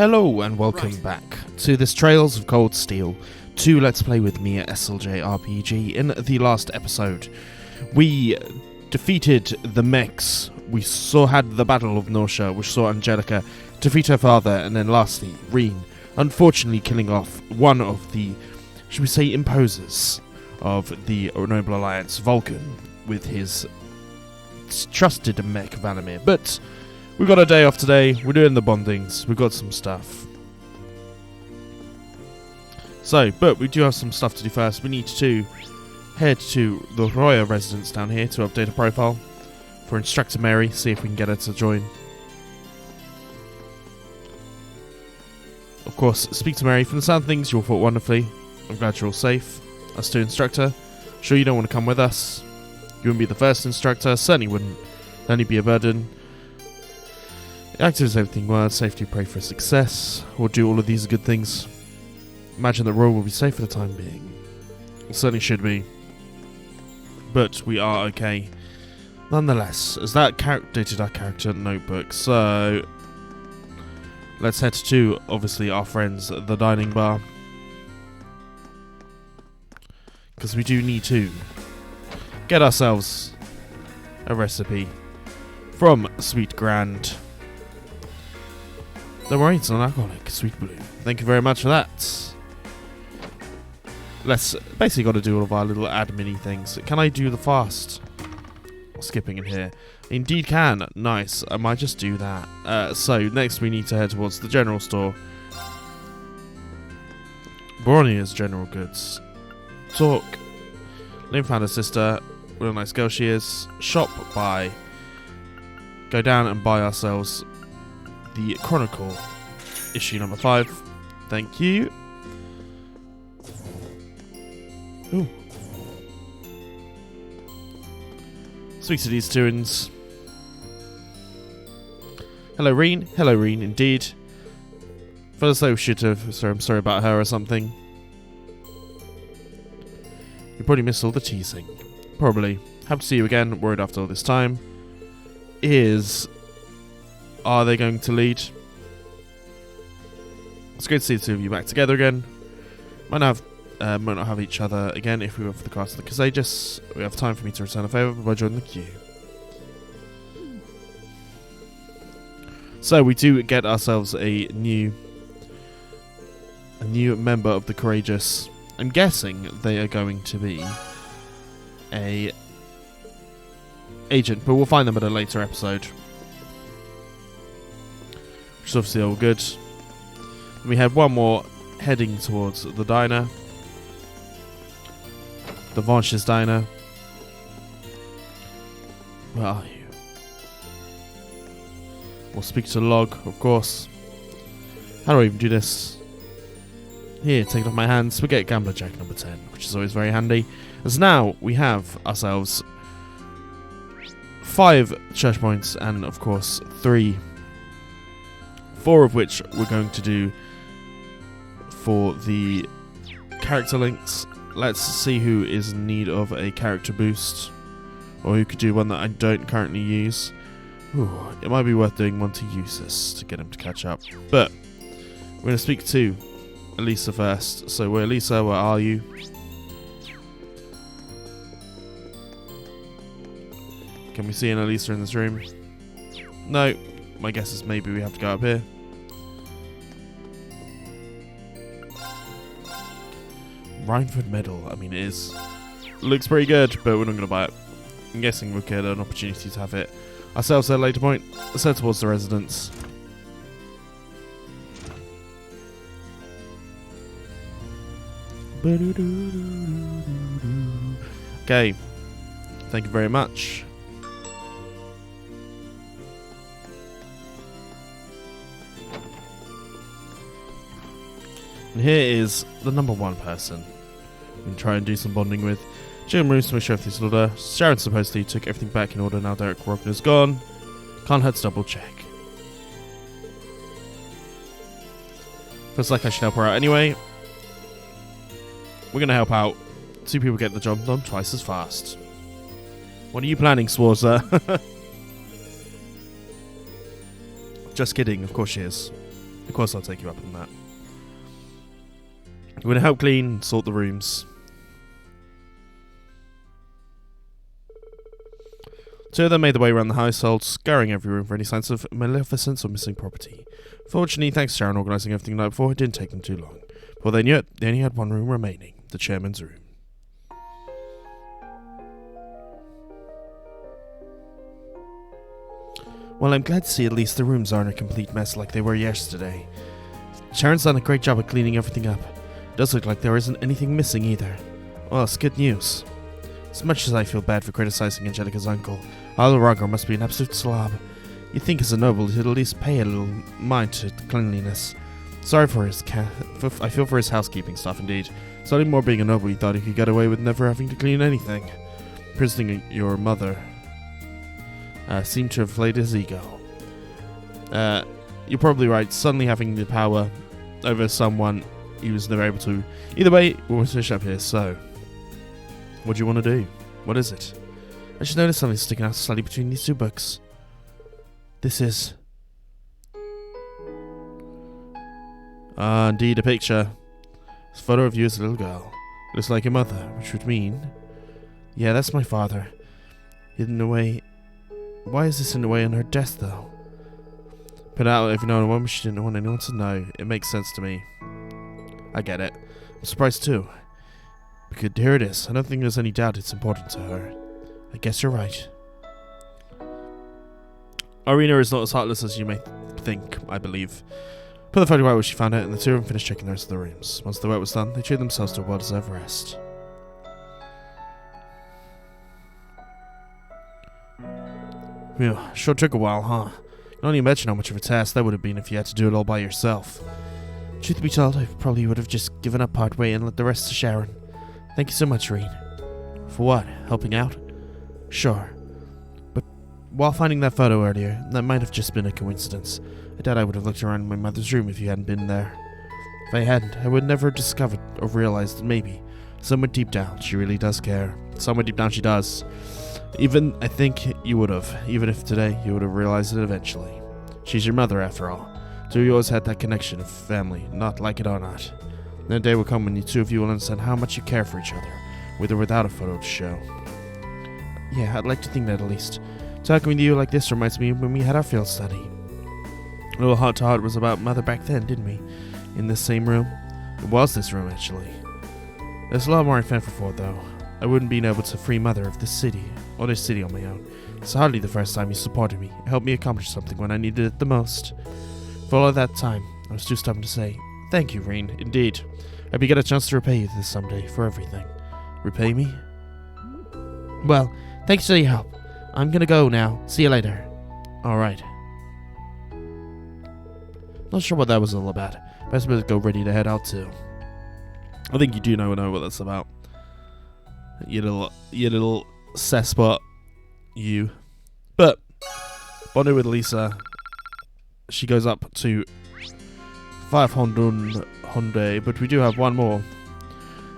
Hello and welcome back to this Trails of Cold Steel 2 Let's Play with me at SLJ RPG. In the last episode, we defeated the mechs. We had the Battle of Nausea, which saw Angelica defeat her father, and then lastly, Rean, unfortunately killing off one of the, should we say, imposers of the Noble Alliance, Vulcan, with his trusted mech, Valamir. But we've got a day off today, we're doing the bondings, we've got some stuff. But we do have some stuff to do first. We need to head to the Roer residence down here to update a profile for Instructor Mary, see if we can get her to join. Of course, speak to Mary. From the sound of things, you all fought wonderfully. I'm glad you're all safe. Us two Instructor, sure you don't want to come with us? You wouldn't be the first Instructor, certainly wouldn't only be a burden. Active as everything was, safety, pray for success, or do all of these good things. Imagine that Roer will be safe for the time being. It certainly should be. But we are okay. Nonetheless, as that dated our character notebook, so let's head to, obviously, our friends at the dining bar. Because we do need to get ourselves a recipe from Sweet Grand. Don't worry, it's non-alcoholic, Sweet Blue. Thank you very much for that. Let's basically got to do all of our little admin-y things. Can I do the fast? Skipping in here. Indeed can. Nice. I might just do that. So next we need to head towards the general store. Erebonia general goods. Talk. Lynn found her sister. What a nice girl she is. Shop, buy. Go down and buy ourselves the Chronicle issue number 5. Thank you. Ooh. Speak to these tunes. Hello, Rean. Hello, Rean, indeed. Felt as though we should have. Sorry, I'm sorry about her or something. You probably missed all the teasing. Probably. Happy to see you again. Worried after all this time. Are they going to lead? It's great to see the two of you back together again. Might not have each other again if we were for the cast of the Casages. We have time for me to return a favour by joining the queue. So we do get ourselves a new member of the Courageous. I'm guessing they are going to be a agent, but we'll find them at a later episode. Which is obviously all good. We had one more heading towards the diner. The Vanch's diner. Where are you? We'll speak to Log, of course. How do I even do this? Here, take it off my hands. We get Gambler Jack number 10, which is always very handy. As now we have ourselves 5 church points and, of course, 4 of which we're going to do for the character links. Let's see who is in need of a character boost, or who could do one that I don't currently use. Ooh, it might be worth doing one to Eustace to get him to catch up. But we're going to speak to Elisa first. So, Elisa, where are you? Can we see an Elisa in this room? No. My guess is maybe we have to go up here. Rhineford medal. I mean, it looks pretty good, but we're not going to buy it. I'm guessing we'll get an opportunity to have it ourselves at a later point. Let's head towards the residence. Okay. Thank you very much. And here is the number 1 person we can try and do some bonding with. Jim Roos to make sure everything's in order. Sharon supposedly took everything back in order now Derek Rogner's gone. Can't hurt to double check. Feels like I should help her out anyway. We're going to help out. 2 people get the job done twice as fast. What are you planning, Swarza? Just kidding, of course she is. Of course I'll take you up on that. We're going to help clean, sort the rooms. Two of them made their way around the household, scouring every room for any signs of maleficence or missing property. Fortunately, thanks to Sharon organising everything the night before, it didn't take them too long. Before they knew it, they only had one room remaining, the chairman's room. Well, I'm glad to see at least the rooms aren't a complete mess like they were yesterday. Sharon's done a great job of cleaning everything up. It does look like there isn't anything missing either. Well, it's good news. As much as I feel bad for criticizing Angelica's uncle, Roer must be an absolute slob. You'd think as a noble he'd at least pay a little mind to cleanliness. Sorry for his I feel for his housekeeping stuff indeed. Starting more being a noble, he thought he could get away with never having to clean anything. Imprisoning your mother seemed to inflate his ego. You're probably right. Suddenly having the power over someone he was never able to. Either way, we'll finish up here. So, what do you want to do? What is it? I just noticed something sticking out slightly between these two books. This is... indeed a picture. This photo of you as a little girl. Looks like your mother, which would mean... Yeah, that's my father. Hidden away... Why is this in the way on her desk, though? Put out every now and then, she didn't want anyone to know. It makes sense to me. I get it. I'm surprised too. Because here it is. I don't think there's any doubt it's important to her. I guess you're right. Irina is not as heartless as you may think, I believe. Put the photo away where she found it, and the two of them finished checking the rest of the rooms. Once the work was done, they treated themselves to a well-deserved rest. Phew, sure took a while, huh? You can only imagine how much of a task that would have been if you had to do it all by yourself. Truth be told, I probably would have just given up partway and let the rest to Sharon. Thank you so much, Rean. For what? Helping out? Sure. But while finding that photo earlier, that might have just been a coincidence. I doubt I would have looked around my mother's room if you hadn't been there. If I hadn't, I would never have discovered or realized that maybe, somewhere deep down, she really does care. Somewhere deep down she does. Even, I think you would have. Even if today, you would have realized it eventually. She's your mother, after all. Two of you always had that connection of family, not like it or not. Then a day will come when you two of you will understand how much you care for each other, with or without a photo to show. Yeah, I'd like to think that at least. Talking with you like this reminds me of when we had our field study. A little heart to heart was about mother back then, didn't we? In this same room? It was this room, actually. There's a lot more I'm thankful for, though. I wouldn't be able to free mother of this city on my own. It's hardly the first time you supported me, helped me accomplish something when I needed it the most. For all of that time, I was too stubborn to say, thank you, Rean, indeed. I hope you get a chance to repay you this someday, for everything. Repay me? Well, thanks for your help. I'm gonna go now. See you later. Alright. Not sure what that was all about. Best better go ready to head out too. I think you do know what that's about. You little cesspot. You. But, bonded with Lisa, she goes up to 500, but we do have one more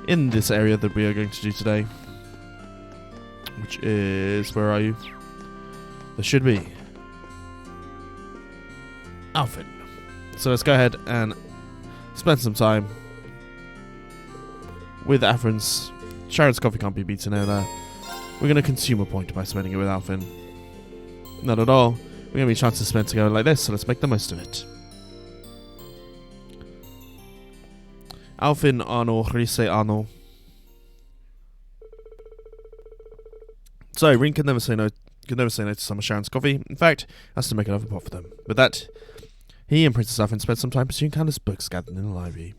in this area that we are going to do today. Which is, where are you? There should be Alfin. So let's go ahead and spend some time with Afrin's. Sharon's coffee can't be beaten out there. We're going to consume a point by spending it with Alfin. Not at all. We're going to be a chance to spend together like this, so let's make the most of it. Alfin Arno, Rise Arno. So, Rean could never say no to some of Sharon's coffee. In fact, has to make another pot for them. With that, he and Princess Alfin spent some time pursuing countless books gathered in the library.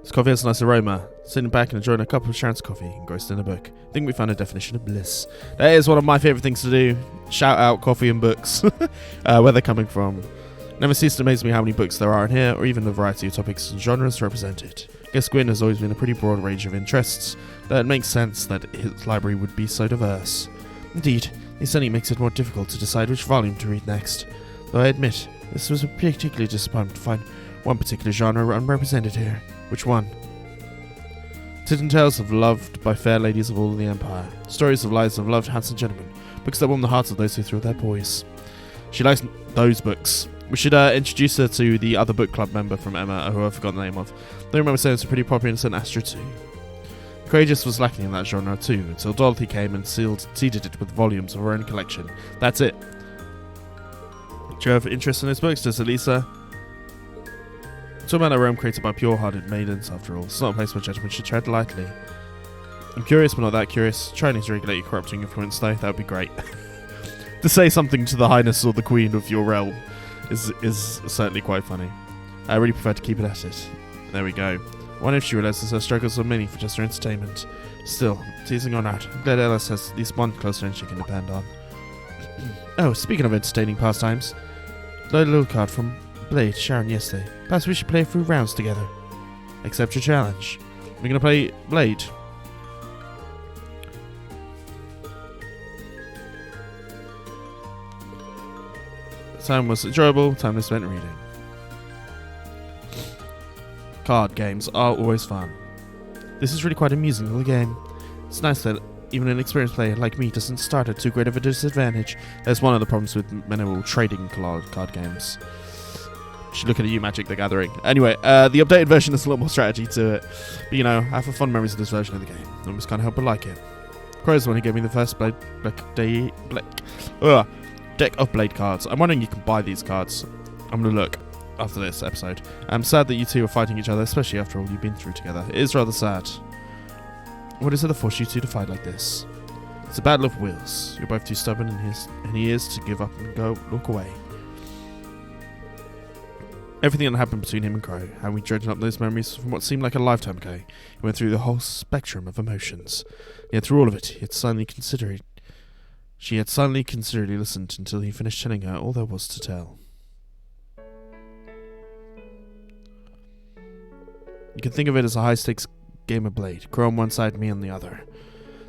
This coffee has a nice aroma. Sitting back and enjoying a cup of Sharon's coffee, engrossed in a book. I think we found a definition of bliss. That is one of my favourite things to do. Shout out coffee and books. Where they're coming from. Never ceased to amaze me how many books there are in here, or even the variety of topics and genres represented. I guess Gwyn has always been a pretty broad range of interests, that it makes sense that his library would be so diverse. Indeed, it certainly makes it more difficult to decide which volume to read next. Though I admit, this was a particularly disappointment to find one particular genre unrepresented here. Which one? Tit tales of loved by fair ladies of all the empire. Stories of lives of loved handsome gentlemen. Books that warm the hearts of those who threw their boys. She likes those books. We should introduce her to the other book club member from Emma, who I've forgotten the name of. They remember saying it's a pretty popular in St. Astra too. Courageous was lacking in that genre too, until Dorothy came and seeded it with volumes of her own collection. That's it. Do you have interest in those books? Does Elisa? It's all about a realm created by pure-hearted maidens, after all. It's not a place where judgment should tread lightly. I'm curious, but not that curious. Trying to regulate your corrupting influence, though, that would be great. To say something to the Highness or the Queen of your realm is certainly quite funny. I really prefer to keep it at it. There we go. I wonder if she realises her struggles are many for just her entertainment. Still, teasing or not, I'm glad Alice has at least one close friend she can depend on. Oh, speaking of entertaining pastimes, loaded a little card from Blade Sharon yesterday. Perhaps we should play a few rounds together. Accept your challenge. We're going to play Blade. Time was enjoyable, time was spent reading. Card games are always fun. This is really quite an amusing little game. It's nice that even an experienced player like me doesn't start at too great of a disadvantage. That's one of the problems with many trading card games. Should look at you, Magic the Gathering. Anyway, the updated version has a lot more strategy to it. But, you know, I have fond memories of this version of the game. I almost can't help but like it. Crow's the one who gave me the first deck of Blade cards. I'm wondering if you can buy these cards. I'm going to look after this episode. I'm sad that you two are fighting each other, especially after all you've been through together. It is rather sad. What is it that forced you two to fight like this? It's a battle of wills. You're both too stubborn and he is to give up and go look away. Everything that happened between him and Crow, how we dredged up those memories from what seemed like a lifetime ago. He went through the whole spectrum of emotions. Yet through all of it, she had silently considerately listened until he finished telling her all there was to tell. You can think of it as a high-stakes game of Blade. Crow on one side, me on the other.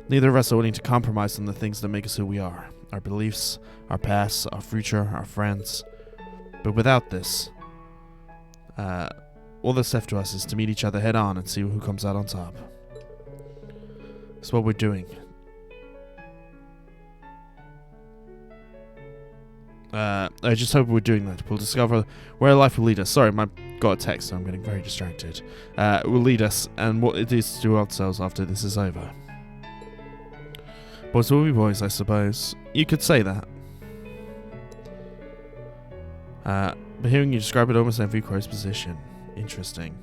Neither of us are willing to compromise on the things that make us who we are. Our beliefs, our past, our future, our friends. But without this, all that's left to us is to meet each other head-on and see who comes out on top. That's what we're doing. I just hope we're doing that. We'll discover where life will lead us. Sorry, I got a text, so I'm getting very distracted. It will lead us, and what it is to do ourselves after this is over. Boys will be boys, I suppose. You could say that. But hearing you describe it almost every Crow's position. Interesting.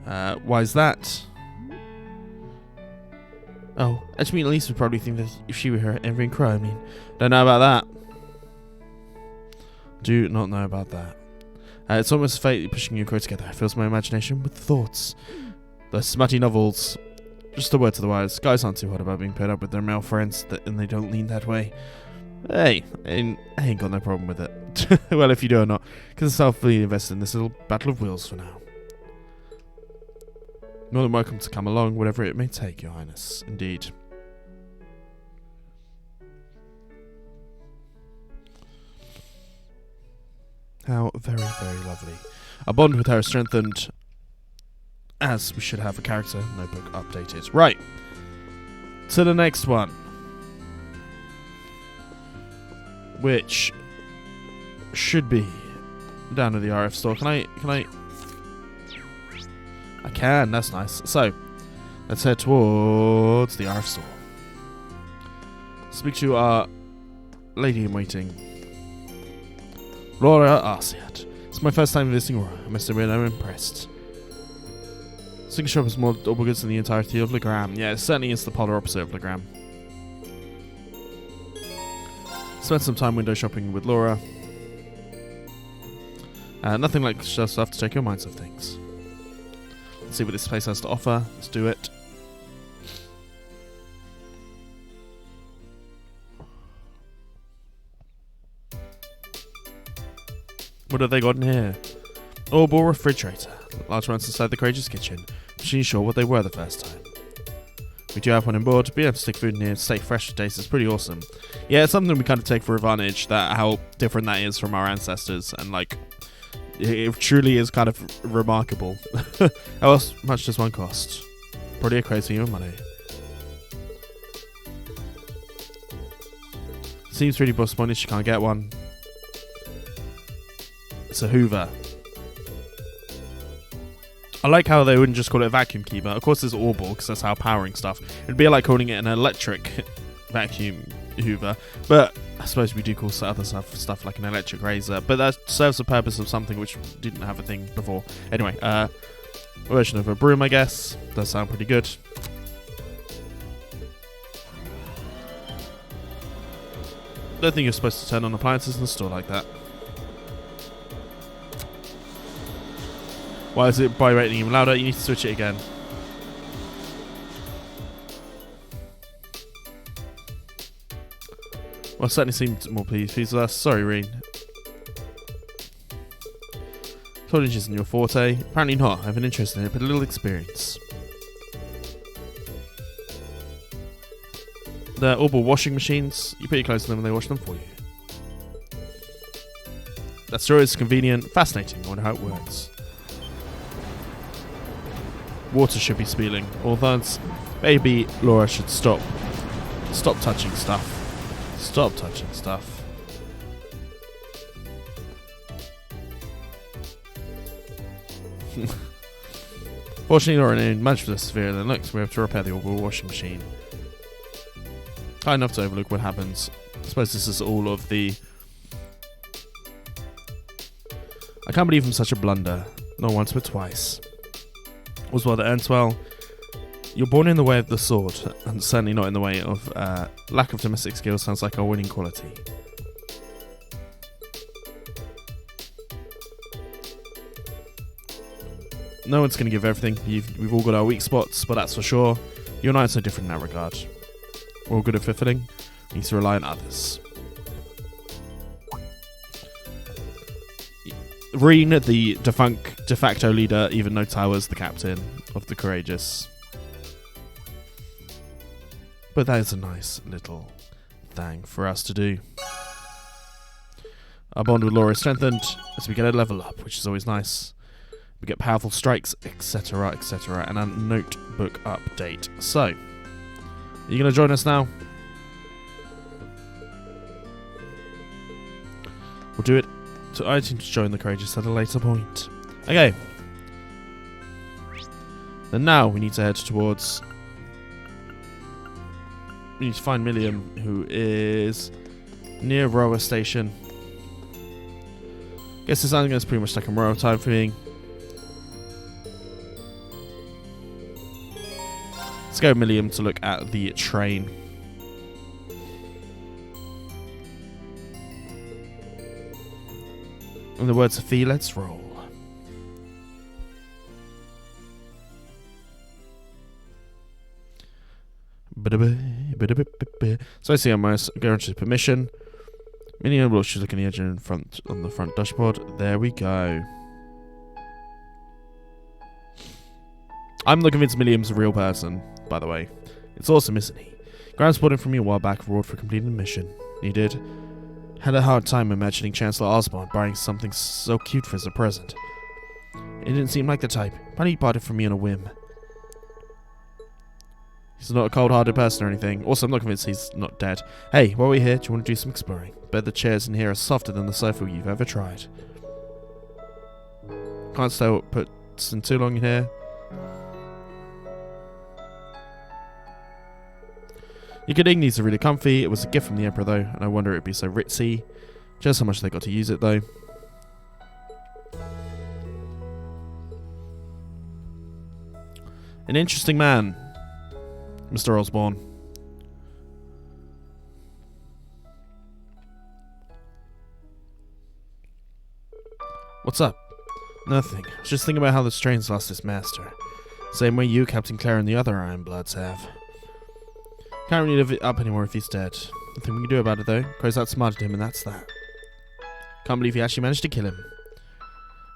Why is that? Oh, actually, at least would probably think that if she were her Envying Crow, I mean. Don't know about that. Do not know about that. It's almost fate pushing you and Crow together. It fills my imagination with thoughts. Those smutty novels. Just a word to the wise. Guys aren't too hot about being paired up with their male friends, and they don't lean that way. Hey, I ain't got no problem with it. Well, if you do or not, because I'm fully invested in this little battle of wills for now. More than welcome to come along, whatever it may take, Your Highness. Indeed. How very, very lovely. Our bond with her is strengthened, as we should have a character notebook updated. Right. To the next one. Which should be down at the RF store. Can I... I can, that's nice. So, let's head towards the RF store. Speak to our lady-in-waiting, Roer Arsiat. It's my first time visiting Roer. I must admit I'm impressed. Single shop has more double goods than the entirety of Legram. Yeah, it certainly is the polar opposite of Legram. Spent some time window shopping with Laura. Nothing like just stuff to take your minds off things. Let's see what this place has to offer. Let's do it. What have they got in here? Orbital refrigerator. Large ones inside the Courageous kitchen. She's sure what they were the first time. We do have one on board. Being able to stick food in here, stay fresh for days is pretty awesome. Yeah, it's something we kind of take for advantage, that how different that is from our ancestors, and like, it truly is kind of remarkable. How much does one cost? Probably a crazy amount of money. Seems really disappointed she can't get one. It's a Hoover. I like how they wouldn't just call it a vacuum keeper. Of course it's Audible, because that's how powering stuff. It'd be like calling it an electric vacuum Hoover. But I suppose we do call other stuff like an electric razor. But that serves the purpose of something which didn't have a thing before. Anyway, version of a broom, I guess. Does sound pretty good. Don't think you're supposed to turn on appliances in the store like that. Why is it vibrating even louder? You need to switch it again. Well, certainly seemed more pleased with us. Sorry, Rean. Cottage isn't your forte. Apparently not. I have an interest in it, but a little experience. They're Audible washing machines. You put your clothes in them and they wash them for you. That's true. It's convenient. Fascinating. I wonder how it works. Water should be spilling. Although maybe Laura should stop touching stuff. Stop touching stuff. Fortunately, Laura ain't much less severe than looks. We have to repair the Audible washing machine. Kind enough to overlook what happens. I suppose this is all of the... I can't believe I'm such a blunder. Not once but twice. Oswald Earnswell, you're born in the way of the sword, and certainly not in the way of lack of domestic skills. Sounds like our winning quality. No one's going to give everything. We've all got our weak spots, but that's for sure. You and I are so different in that regard. We're all good at fulfilling. We need to rely on others. Rean, the de facto leader, even though Tower's the captain of the courageous. But that is a nice little thing for us to do. Our bond with Laura is strengthened as we get a level up, which is always nice. We get powerful strikes, etc., etc., and a notebook update. So, are you going to join us now? We'll do it. So I seem to join the courageous at a later point. Okay. Then now we need to head towards... We need to find Milliam, who is near Roer station. Guess this island is pretty much like a Roer time for me. Let's go Milliam to look at the train. In the words of Fee, let's roll. So I see I'm going to permission. Milliam will should look in the edge in front on the front dashboard. There we go. I'm not convinced Milliam's a real person, by the way. It's awesome, isn't he? Graham spotted him from me a while back, roared for completing the mission. He did. Had a hard time imagining Chancellor Osborne buying something so cute for as a present. It didn't seem like the type, but he bought it for me on a whim. He's not a cold-hearted person or anything. Also, I'm not convinced he's not dead. Hey, while we're here, do you want to do some exploring? Bet the chairs in here are softer than the sofa you've ever tried. Can't stay what puts in too long in here. Your good Ignies are really comfy. It was a gift from the Emperor though, and I wonder it'd be so ritzy. Just how much they got to use it though. An interesting man, Mr. Osborne. What's up? Nothing. I was just thinking about how the train's lost its master. Same way you, Captain Clare, and the other Ironbloods have. Can't really live it up anymore if he's dead. Nothing we can do about it though. Crow's outsmarted him and that's that. Can't believe he actually managed to kill him.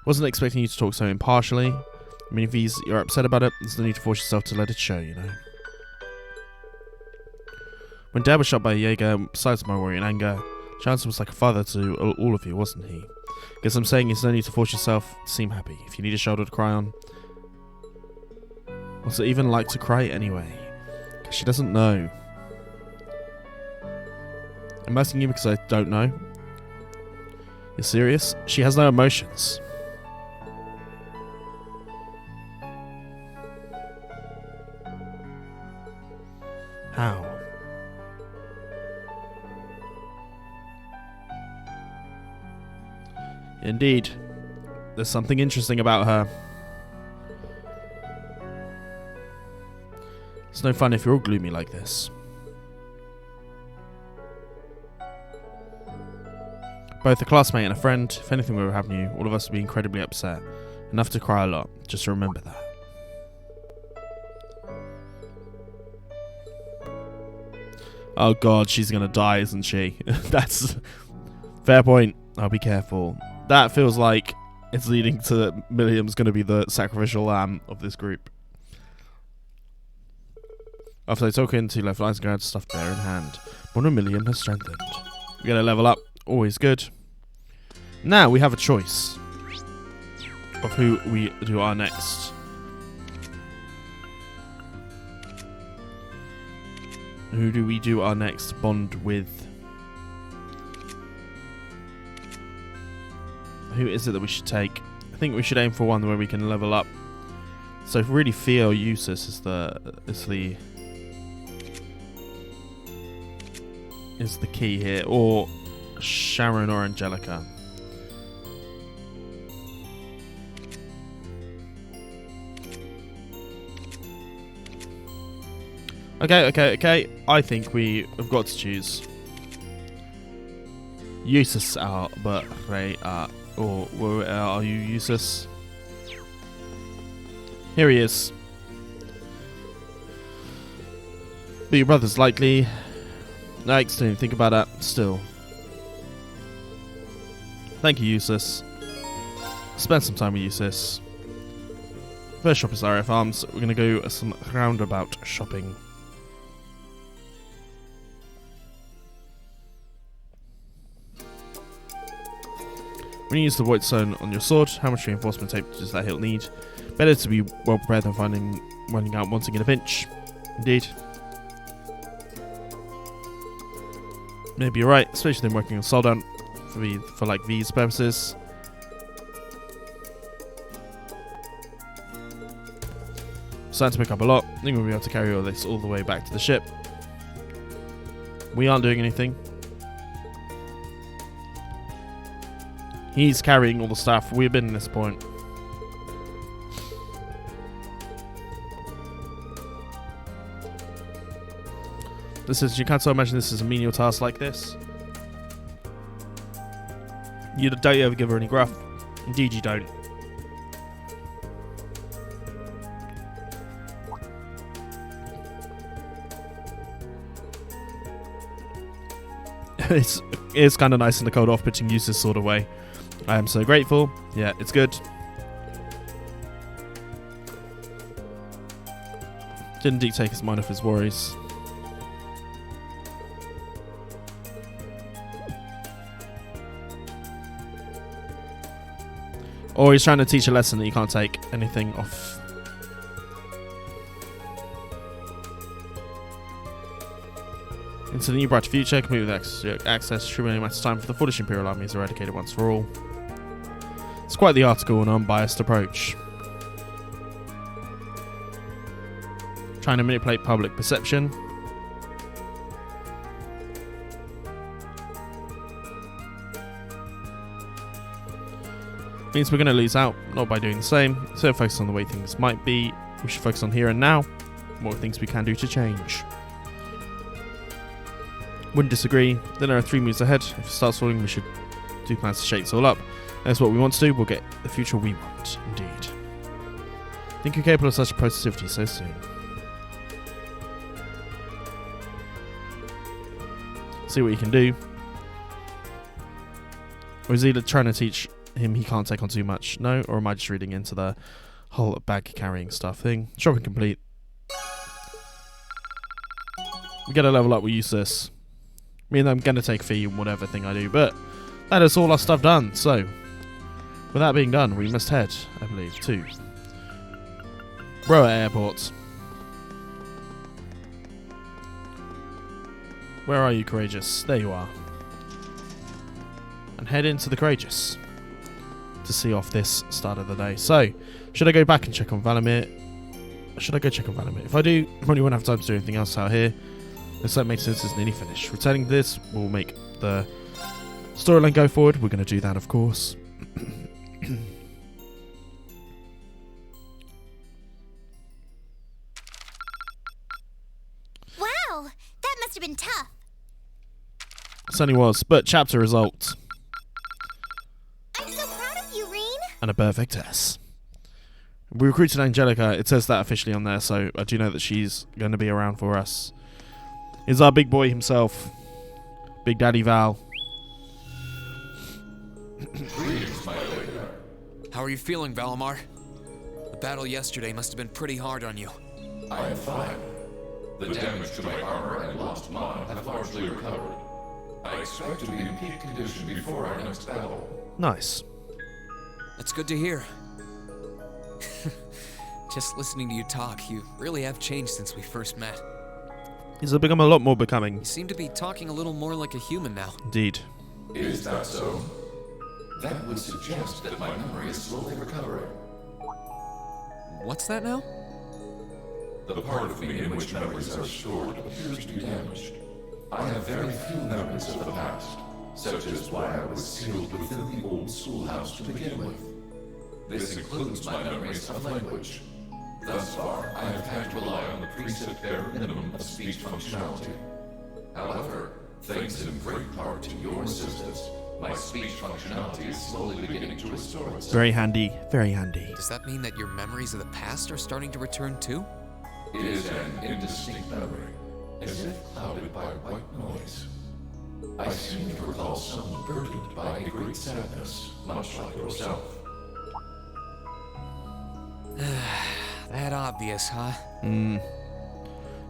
Wasn't expecting you to talk so impartially. I mean, if you're upset about it, there's no need to force yourself to let it show, you know. When Dad was shot by a Jaeger, besides my worry and anger, Chancellor was like a father to all of you, wasn't he? Guess I'm saying there's no need to force yourself to seem happy. If you need a shoulder to cry on. What's it even like to cry anyway? She doesn't know. I'm asking you because I don't know. You're serious? She has no emotions. How? Indeed. There's something interesting about her. It's no fun if you're all gloomy like this. Both a classmate and a friend. If anything were to happen to you, all of us would be incredibly upset. Enough to cry a lot. Just remember that. Oh god, she's gonna die, isn't she? That's... fair point. I'll be careful. That feels like it's leading to Miriam's gonna be the sacrificial lamb of this group. After they talk into left lines and grab stuff there in hand, one of Miriam has strengthened. We're gonna level up. Always good. Now we have a choice of who we do our next. Who do we do our next bond with? Who is it that we should take? I think we should aim for one where we can level up. So really Theo Eustace is the key here, or Sharon or Angelica. Okay. I think we have got to choose Eustace out, but Ray or are you Eustace? Here he is. But your brother's likely. Yikes, don't even think about that. Still. Thank you, Eustace. Spend some time with Eustace. First shop is RF Arms. We're going to go some roundabout shopping. When you use the Void Stone on your sword, how much reinforcement tape does that hilt need? Better to be well prepared than running out wanting in a pinch. Indeed. Maybe you're right, especially them working on Soldown for like these purposes. Starting to pick up a lot. I think we'll be able to carry all this all the way back to the ship. We aren't doing anything. He's carrying all the stuff. We've been at this point. You can't so imagine this is a menial task like this. You don't ever give her any gruff. Indeed you don't. It's kind of nice in the cold off pitching use this sort of way. I am so grateful. Yeah, it's good. Didn't take his mind off his worries. Or he's trying to teach a lesson that you can't take anything off. Into the new brighter future, complete with access, truly only matters time for the foolish Imperial army is eradicated once for all. It's quite the article and unbiased approach. Trying to manipulate public perception. Means we're going to lose out, not by doing the same. So focus on the way things might be. We should focus on here and now. What things we can do to change. Wouldn't disagree. Then there are 3 moves ahead. If it starts falling, we should do plans to shake this all up. That's what we want to do. We'll get the future we want. Indeed. Think you're capable of such positivity so soon. See what you can do. Or is he trying to teach him he can't take on too much? No? Or am I just reading into the whole bag carrying stuff thing? Shopping complete. We gotta level up with Eustace. I mean, I'm gonna take fee on whatever thing I do, but that is all our stuff done. So, with that being done, we must head, I believe, to Roer Airport. Where are you, Courageous? There you are. And head into the Courageous to see off this start of the day. So, should I go back and check on Valamir? Should I go check on Valamir? If I do, I probably won't have time to do anything else out here. This that makes sense, is nearly finished. Returning to this will make the storyline go forward. We're going to do that, of course. Wow, that must have been tough. Certainly was, but chapter result. I'm so proud of you, Rean. And a perfect S. We recruited Angelica. It says that officially on there, so I do know that she's going to be around for us. Is our big boy himself, Big Daddy Val. How are you feeling, Valamar? The battle yesterday must have been pretty hard on you. I am fine. The damage to my armor and lost mana have largely recovered. I expect to be in peak condition before our next battle. Nice. That's good to hear. Just listening to you talk, you really have changed since we first met. He's become a lot more becoming. You seem to be talking a little more like a human now. Indeed. Is that so? That would suggest that my memory is slowly recovering. What's that now? The part of me in which memories are stored appears to be damaged. I have very few memories of the past, such as why I was sealed within the old schoolhouse to begin with. This includes my memories of language. Thus far, I have had to rely on the preset bare minimum of speech functionality. However, thanks in great part to your assistance, my speech functionality is slowly beginning to restore itself. Very handy, very handy. Does that mean that your memories of the past are starting to return too? It is an indistinct memory, as if clouded by white noise. I seem to recall someone burdened by a great sadness, much like yourself. That obvious, huh? I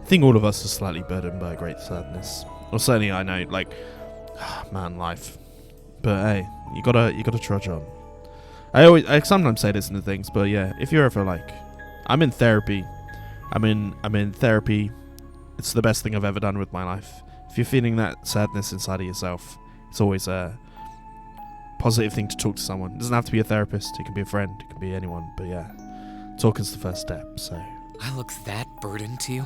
think all of us are slightly burdened by a great sadness. Or certainly I know, like, man, life. But hey, you gotta trudge on. I sometimes say this in the things, but yeah, if you're ever like, I'm in therapy. I'm in therapy. It's the best thing I've ever done with my life. If you're feeling that sadness inside of yourself, it's always a positive thing to talk to someone. It doesn't have to be a therapist. It can be a friend. It can be anyone. But yeah, talking's the first step. So I look that burdened to you?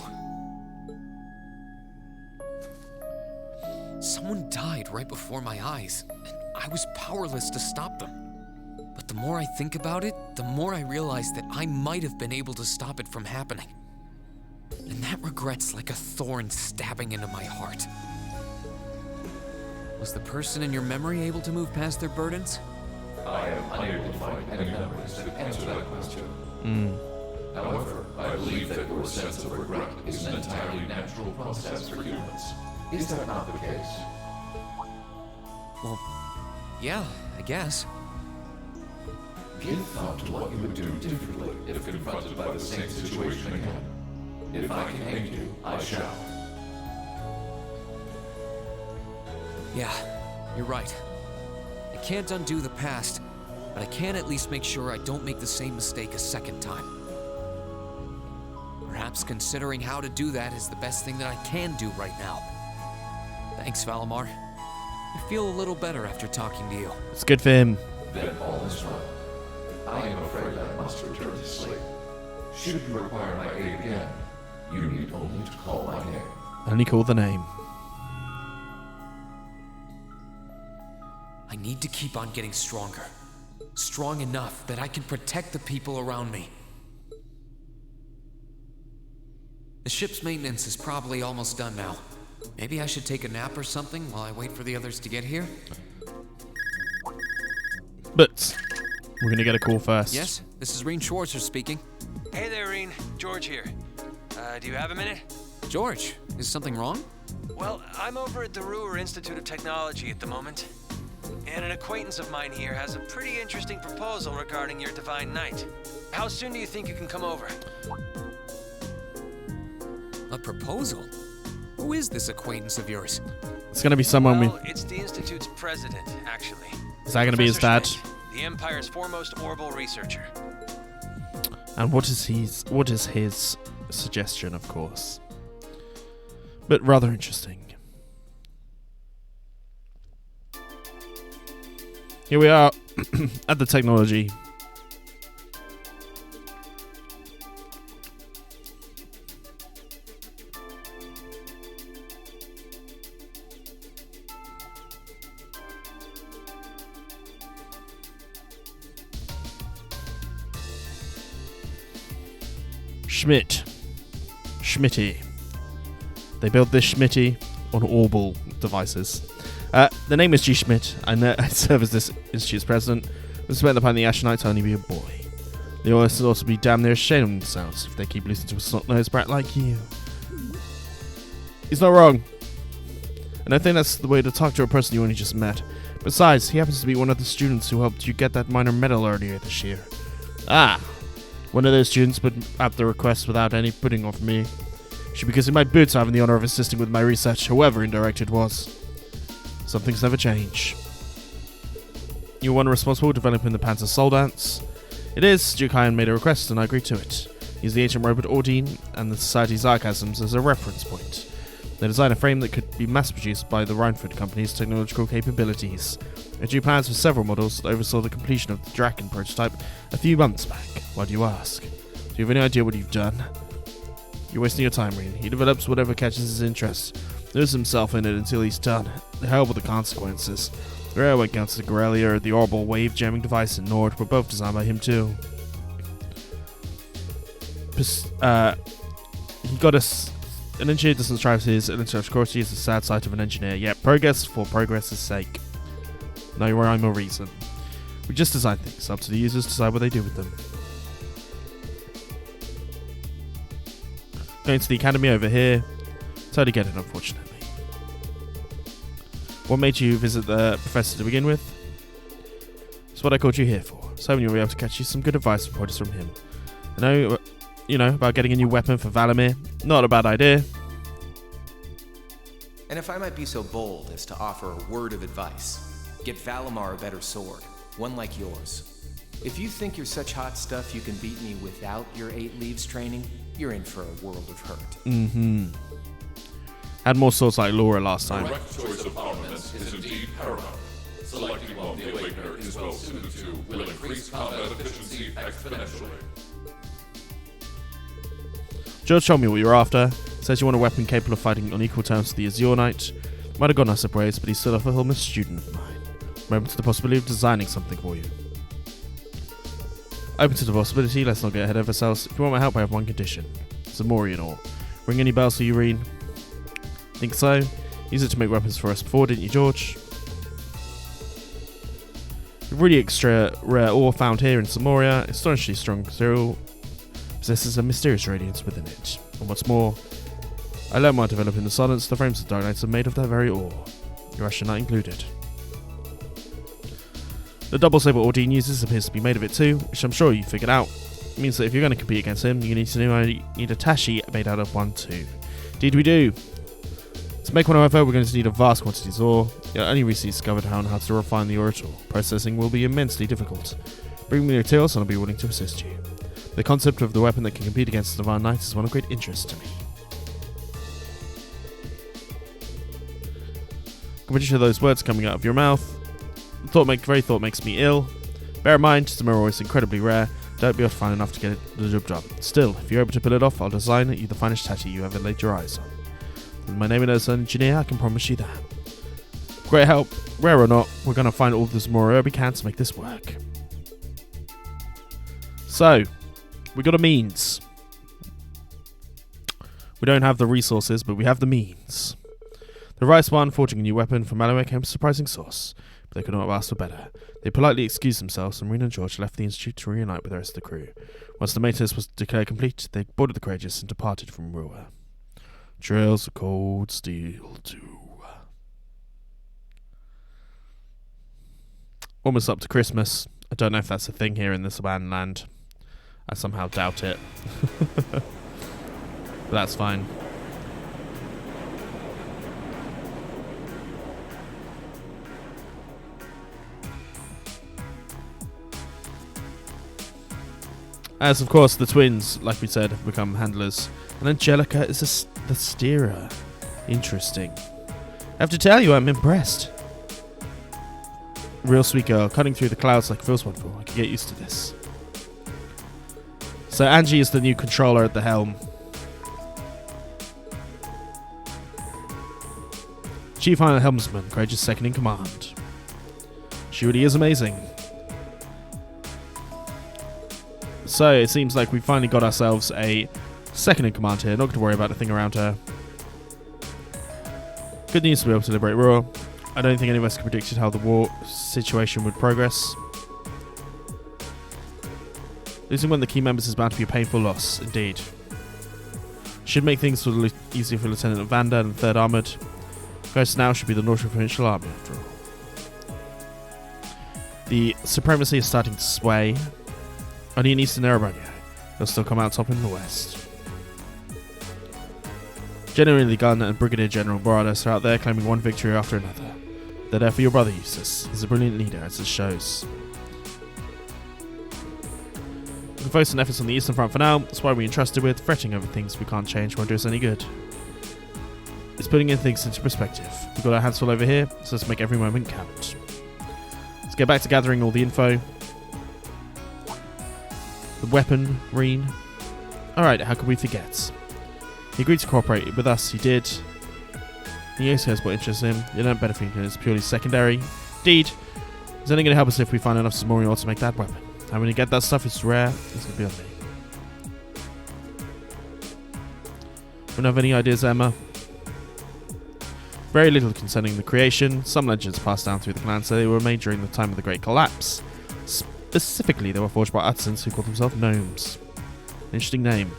Someone died right before my eyes, and I was powerless to stop them. But the more I think about it, the more I realize that I might have been able to stop it from happening. And that regret's like a thorn stabbing into my heart. Was the person in your memory able to move past their burdens? I am unable to find any memories that answer that question. However, I believe that your sense of regret is an entirely natural process for humans. Is that not the case? Well, yeah, I guess. Give thought to what you would do differently if confronted by the same situation again. If I can aid you, I shall. Yeah, you're right. I can't undo the past, but I can at least make sure I don't make the same mistake a second time. Perhaps considering how to do that is the best thing that I can do right now. Thanks, Valamar. I feel a little better after talking to you. it's good for him. Then all is well. I am afraid I must return to sleep. Should you require my aid again, you need only to call my name. Only call the name. I need to keep on getting stronger. Strong enough that I can protect the people around me. The ship's maintenance is probably almost done now. Maybe I should take a nap or something while I wait for the others to get here? But we're gonna get a call first. Yes, this is Rean Schwarzer speaking. Hey there, Rean. George here. Do you have a minute? George, is something wrong? Well, I'm over at the Roer Institute of Technology at the moment. And an acquaintance of mine here has a pretty interesting proposal regarding your Divine Knight. How soon do you think you can come over? A proposal? Who is this acquaintance of yours? It's gonna be someone Well, it's the Institute's president, actually. Is that gonna be his dad? Professor Schmidt, the Empire's foremost orbital researcher. And what is his suggestion, of course? But rather interesting. Here we are at the technology. Schmitty. They built this Schmitty on Orbital devices. The name is G. Schmidt. I serve as this institute's president. We spent upon the Ashen Knight to only be a boy. They always also be damn near ashamed of themselves if they keep listening to a snot-nosed brat like you. He's not wrong. And I think that's the way to talk to a person you only just met. Besides, he happens to be one of the students who helped you get that minor medal earlier this year. Ah, one of those students put up the request without any putting off me. Should be kissing my boots having the honor of assisting with my research, however indirect it was. Some things never change. You're one responsible for developing the Panzer Soul Dance. It is. Duke Hyan made a request and I agreed to it. Use the ancient robot Ordine and the Society's sarcasms as a reference point. They designed a frame that could be mass-produced by the Reinford Company's technological capabilities. They drew plans for several models that oversaw the completion of the Draken prototype a few months back. Why do you ask? Do you have any idea what you've done? You're wasting your time, Rean. He develops whatever catches his interest. Loses himself in it until he's done. The hell with the consequences. The railway counts the Corellia, the orbital wave jamming device, and Nord were both designed by him too. He got us. An engineer doesn't strive his intellectual quality is the sad side of an engineer. Yet progress for progress's sake. No rhyme or reason. We just design things. Up to the users to decide what they do with them. Going to the academy over here. Totally get it, unfortunately. What made you visit the professor to begin with? It's what I called you here for. So you'll be able to catch you some good advice and pointers from him. I know, about getting a new weapon for Valamir. Not a bad idea. And if I might be so bold as to offer a word of advice, get Valamar a better sword, one like yours. If you think you're such hot stuff you can beat me without your 8 leaves training, you're in for a world of hurt. Had more swords like Laura last time. The correct choice of armaments is indeed paramount. Selecting one the Awakener is well suited to will increase combat efficiency exponentially. George told me what you're after. Says you want a weapon capable of fighting on equal terms with the Azure Knight. Might have gone us a praise, but he's still a former student of mine. I'm open to the possibility of designing something for you. Open to the possibility, let's not get ahead of ourselves. If you want my help, I have one condition. Zemuria and all. Ring any bells for you, Rean? Think so? Use it to make weapons for us before, didn't you, George? Really extra rare ore found here in Zemuria. Astonishingly strong material. Possesses a mysterious radiance within it. And what's more, I learned while developing the Silence, the frames of Dark Knights are made of that very ore. Your Ashen Knight included. The double saber Ordine uses appears to be made of it too, which I'm sure you figured out. It means that if you're going to compete against him, you need to know I need a Tashi made out of one too. Indeed we do. To make one, however, we're going to need a vast quantity of ore. You'll only recently discovered how to refine the ore at all. Processing will be immensely difficult. Bring me the materials and I'll be willing to assist you. The concept of the weapon that can compete against the Divine Knight is one of great interest to me. Competition of those words coming out of your mouth. Very thought makes me ill. Bear in mind, Zemuria is incredibly rare. Don't be fine enough to get the job done. Still, if you're able to pull it off, I'll design you the finest tattoo you ever laid your eyes on. With my name as an engineer, I can promise you that. Great help. Rare or not, we're going to find all the Zemuria we can to make this work. So, we got a means. We don't have the resources, but we have the means. The Rice one, forging a new weapon from Malware, came from a surprising source, but they could not have asked for better. They politely excused themselves, and Rean and George left the Institute to reunite with the rest of the crew. Once the maintenance was declared complete, they boarded the Courageous and departed from Roer. Trails of cold steel too. Almost up to Christmas. I don't know if that's a thing here in this land. I somehow doubt it. But that's fine. As of course the twins, like we said, have become handlers. And Angelica is the steerer. Interesting. I have to tell you, I'm impressed. Real sweet girl, cutting through the clouds like it feels wonderful. I can get used to this. So Angie is the new controller at the helm. Chief Iron Helmsman, courageous second in command. She really is amazing. So it seems like we finally got ourselves a second in command here. Not going to worry about the thing around her. Good news to be able to liberate Roer. I don't think any of us could predicted how the war situation would progress. Losing one of the key members is bound to be a painful loss, indeed. Should make things easier for Lieutenant Vanda and 3rd Armoured. Ghost now should be the North Provincial Army after all. The supremacy is starting to sway. Only in Eastern Erebonia, they'll still come out top in the West. General Lee Gunn and Brigadier General Borados are out there claiming one victory after another. They're there for your brother, Eustace. He's a brilliant leader, as it shows. We can focus on efforts on the Eastern Front for now. That's why we're entrusted with. Fretting over things we can't change won't do us any good. It's putting things into perspective. We've got our hands full over here, so let's make every moment count. Let's get back to gathering all the info. The weapon, Rean. Alright, how could we forget? He agreed to cooperate with us, he did. He also has what interests him. You don't better think it's purely secondary. Indeed. It's only going to help us if we find enough Zemuria to make that weapon. And when you get that stuff, it's rare. It's going to be on me. Don't have any ideas, Emma? Very little concerning the creation. Some legends passed down through the clan say they were made during the time of the Great Collapse. Specifically, they were forged by artisans who called themselves gnomes. Interesting name.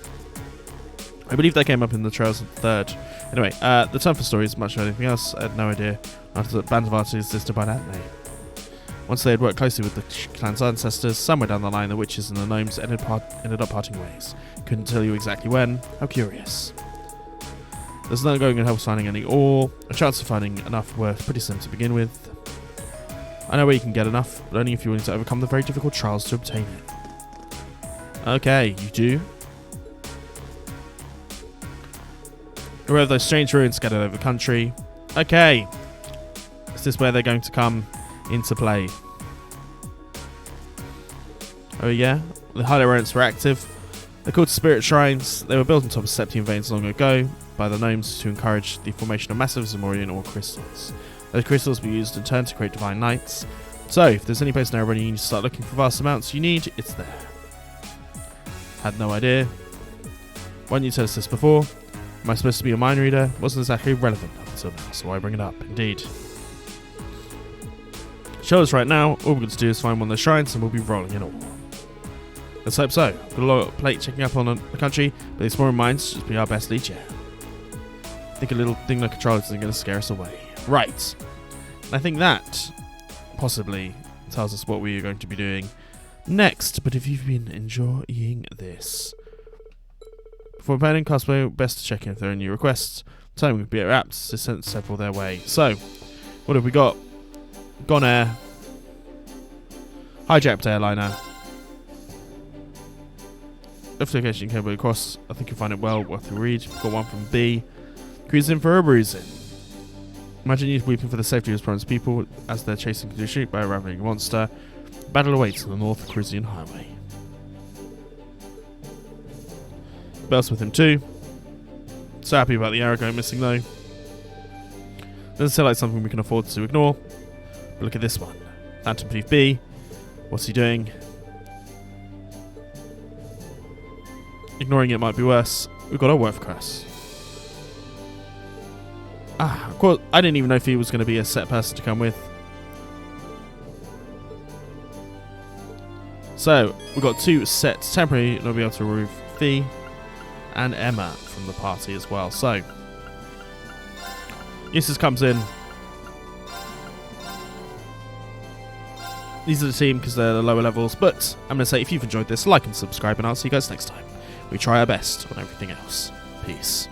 I believe that came up in the Trails of the Third. Anyway, the term for story is much of anything else. I had no idea after the band of artists existed by that name. Once they had worked closely with the clan's ancestors, somewhere down the line the witches and the gnomes ended up parting ways. Couldn't tell you exactly when. How curious. There's no going in help finding any ore. A chance of finding enough were pretty slim to begin with. I know where you can get enough, but only if you're willing to overcome the very difficult trials to obtain it. Okay, you do. Or have those strange ruins scattered over the country. Okay. Is this where they're going to come into play? Oh yeah? The Highlight Rodents were active. They're called Spirit Shrines. They were built on top of Septian veins long ago by the gnomes to encourage the formation of massive Zemurian ore crystals. Those crystals were used in turn to create divine knights. So, if there's any place in Erebonia you need to start looking for vast amounts you need, it's there. Had no idea. Why didn't you tell us this before? Am I supposed to be a mind reader? Wasn't exactly relevant up until now, so why bring it up? Indeed. Show us right now. All we've got to do is find one of the shrines and we'll be rolling in all. Let's hope so. Got a lot of plate checking up on the country, but the exploring minds should be our best lead yet. I think a little thing like a troll isn't going to scare us away. Right. I think that possibly tells us what we are going to be doing next, but if you've been enjoying this, before planning cosplay, best to check in if there are any requests. Time would be apt to send several their way. So, what have we got? Gone Air, hijacked airliner, left location cable across. I think you'll find it well worth a read. Got one from B. Cruising for a bruising. Imagine you weeping for the safety of Esperan's people as they're chasing to shoot by a ravening monster. Battle awaits on the North Cruisian Highway. Bells with him too. So happy about the arrow going missing though. Doesn't sound like something we can afford to ignore. But look at this one. Phantom Thief B. What's he doing? Ignoring it might be worse. We've got our Worth Curse. Ah, of course, I didn't even know if he was going to be a set person to come with. So, we've got two sets temporary, and we'll be able to remove Fee and Emma from the party as well. So, Eustace comes in. These are the team because they're the lower levels, but I'm going to say if you've enjoyed this, like and subscribe, and I'll see you guys next time. We try our best on everything else. Peace.